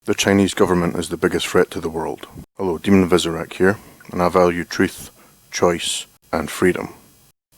The Chinese government is the biggest threat to the world. Hello, Demon Vizirac here, and I value truth, choice, and freedom.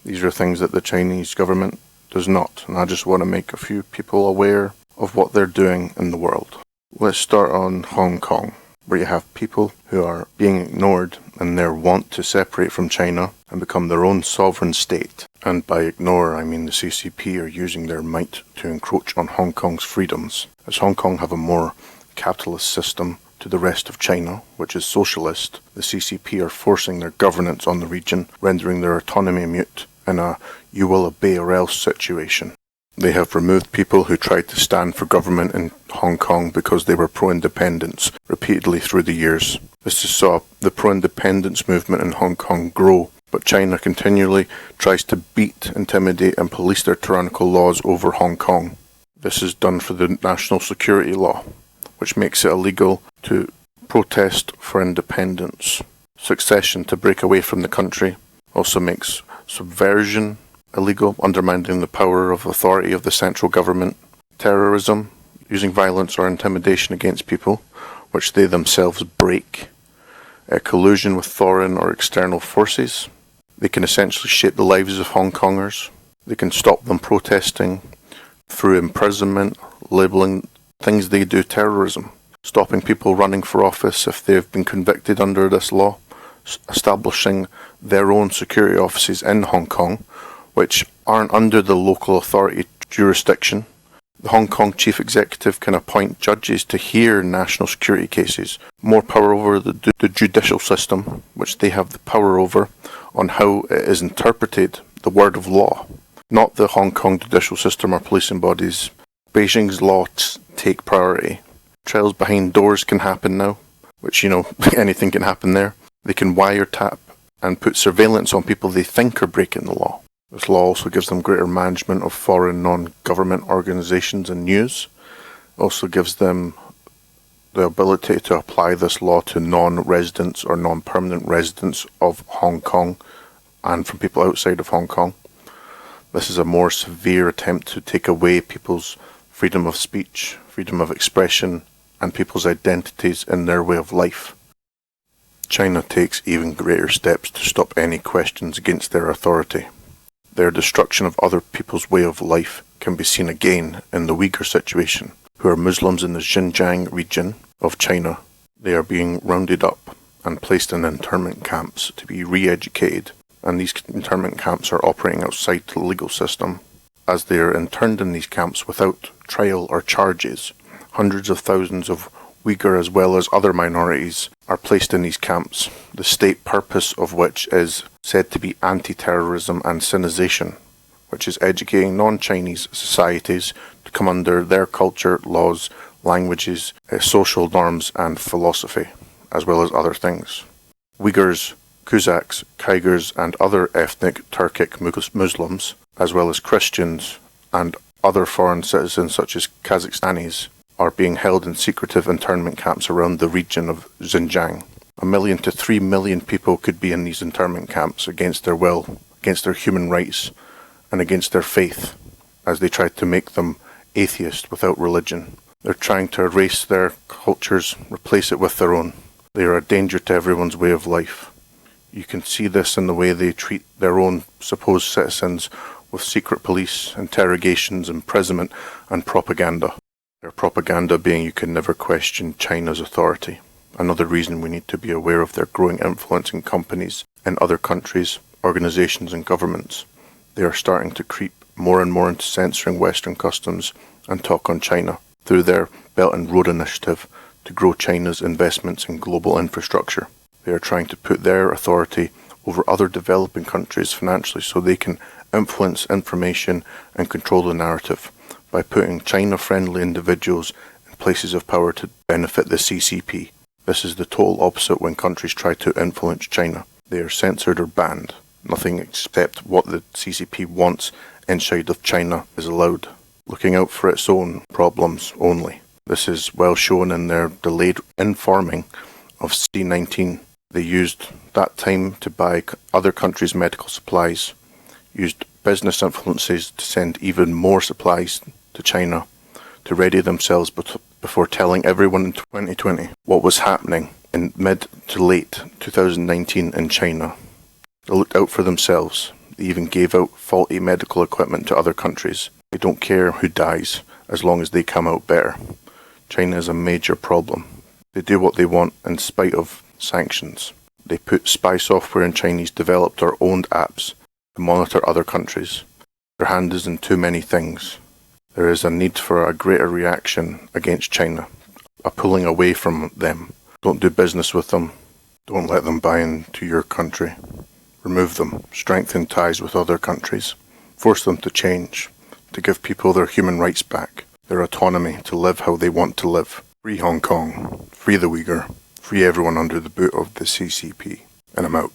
These are things that the Chinese government does not, and I just want to make a few people aware of what they're doing in the world. Let's start on Hong Kong, where you have people who are being ignored in their want to separate from China and become their own sovereign state. And by ignore, I mean the CCP are using their might to encroach on Hong Kong's freedoms. As Hong Kong have a more capitalist system to the rest of China, which is socialist, the CCP are forcing their governance on the region, rendering their autonomy mute in a you will obey or else situation. They have removed people who tried to stand for government in Hong Kong because they were pro-independence repeatedly through the years. This has saw the pro-independence movement in Hong Kong grow, but China continually tries to beat, intimidate and police their tyrannical laws over Hong Kong. This is done for the national security law, which makes it illegal to protest for independence. Succession to break away from the country also makes subversion illegal, undermining the power of authority of the central government. Terrorism, using violence or intimidation against people, which they themselves break. Collusion with foreign or external forces. They can essentially shape the lives of Hong Kongers. They can stop them protesting through imprisonment, labelling things they do terrorism. Stopping people running for office if they've been convicted under this law. Establishing their own security offices in Hong Kong, which aren't under the local authority jurisdiction. The Hong Kong chief executive can appoint judges to hear national security cases. More power over the judicial system, which they have the power over, on how it is interpreted, the word of law. Not the Hong Kong judicial system or policing bodies. Beijing's laws take priority. Trials behind doors can happen now, which, anything can happen there. They can wiretap and put surveillance on people they think are breaking the law. This law also gives them greater management of foreign non-government organisations and news. It also gives them the ability to apply this law to non-residents or non-permanent residents of Hong Kong and from people outside of Hong Kong. This is a more severe attempt to take away people's freedom of speech, freedom of expression, and people's identities in their way of life. China takes even greater steps to stop any questions against their authority. Their destruction of other people's way of life can be seen again in the Uyghur situation, who are Muslims in the Xinjiang region of China. They are being rounded up and placed in internment camps to be re-educated, and these internment camps are operating outside the legal system. As they are interned in these camps without trial or charges, hundreds of thousands of Uyghur as well as other minorities are placed in these camps, the state purpose of which is said to be anti-terrorism and Sinicization, which is educating non-Chinese societies to come under their culture, laws, languages, social norms and philosophy, as well as other things. Uyghurs, Cossacks, Kyrgyz and other ethnic Turkic Muslims, as well as Christians and other foreign citizens such as Kazakhstanis, are being held in secretive internment camps around the region of Xinjiang. 1 million to 3 million people could be in these internment camps against their will, against their human rights, and against their faith, as they try to make them atheists without religion. They're trying to erase their cultures, replace it with their own. They are a danger to everyone's way of life. You can see this in the way they treat their own supposed citizens with secret police, interrogations, imprisonment, and propaganda. Their propaganda being you can never question China's authority. Another reason we need to be aware of their growing influence in companies in other countries, organisations and governments. They are starting to creep more and more into censoring Western customs and talk on China through their Belt and Road Initiative to grow China's investments in global infrastructure. They are trying to put their authority over other developing countries financially so they can influence information and control the narrative by putting China-friendly individuals in places of power to benefit the CCP. This is the total opposite when countries try to influence China. They are censored or banned. Nothing except what the CCP wants inside of China is allowed, looking out for its own problems only. This is well shown in their delayed informing of C-19. They used that time to buy other countries' medical supplies, used business influences to send even more supplies to China to ready themselves before telling everyone in 2020 what was happening in mid to late 2019 in China. They looked out for themselves. They even gave out faulty medical equipment to other countries. They don't care who dies as long as they come out better. China is a major problem. They do what they want in spite of sanctions. They put spy software in Chinese developed or owned apps to monitor other countries. Their hand is in too many things. There is a need for a greater reaction against China, a pulling away from them. Don't do business with them. Don't let them buy into your country. Remove them. Strengthen ties with other countries. Force them to change, to give people their human rights back, their autonomy to live how they want to live. Free Hong Kong. Free the Uyghur. Free everyone under the boot of the CCP. And I'm out.